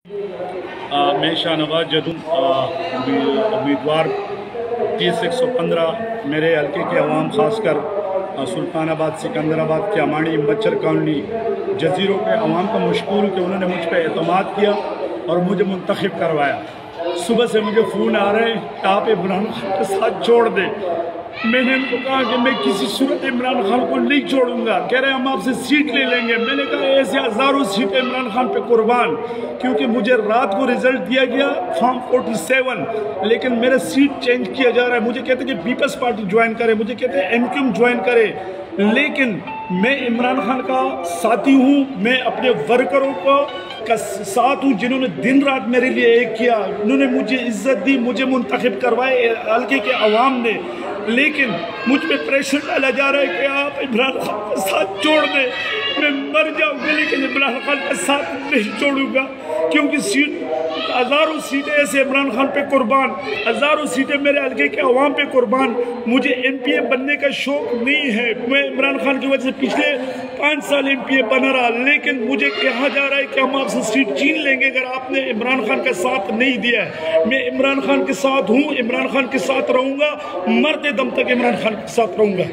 मैं शाहनवाज जदूं उम्मीदवार 30-115 मेरे हल्के के अवाम खासकर सुल्तानाबाद, सिकंदराबाद, क्यामानी, मच्छर कॉलोनी, जजीरों के अवाम का मशकूर हूँ कि उन्होंने मुझ पर एतमाद किया और मुझे मुंतखब करवाया। सुबह से मुझे फ़ोन आ रहे हैं आप इमरान खान के साथ जोड़ दें। मैंने उनको कहा कि मैं किसी सूरत इमरान खान को नहीं छोड़ूंगा। कह रहे हम आपसे सीट ले लेंगे। मैंने कहा ऐसे हज़ारों सीटें इमरान खान पे कुर्बान, क्योंकि मुझे रात को रिजल्ट दिया गया फॉर्म 47, लेकिन मेरा सीट चेंज किया जा रहा है। मुझे कहते हैं कि पीपल्स पार्टी ज्वाइन करे, मुझे कहते हैं एमक्यूएम ज्वाइन करे, लेकिन मैं इमरान खान का साथी हूँ। मैं अपने वर्करों को का साथ हूँ जिन्होंने दिन रात मेरे लिए एक किया। उन्होंने मुझे इज्जत दी, मुझे मुंतखब करवाए हल्के के अवाम ने, लेकिन मुझ पे प्रेशर डाला जा रहा है कि आप इमरान खान का साथ छोड़ दें। मैं मर जाऊँगा लेकिन इमरान खान का साथ नहीं छोड़ूंगा, क्योंकि हज़ारों सीटें ऐसे इमरान खान पे कुर्बान, हज़ारों सीटें मेरे हल्के के अवाम पे कुर्बान। मुझे MPA बनने का शौक़ नहीं है। मैं इमरान खान की वजह से पिछले 5 साल MPA बना रहा, लेकिन मुझे कहा जा रहा है कि हम आपसे सीट छीन लेंगे अगर आपने इमरान खान का साथ नहीं दिया है। मैं इमरान खान के साथ हूँ, इमरान खान के साथ रहूँगा, मरते दम तक इमरान खान के साथ रहूँगा।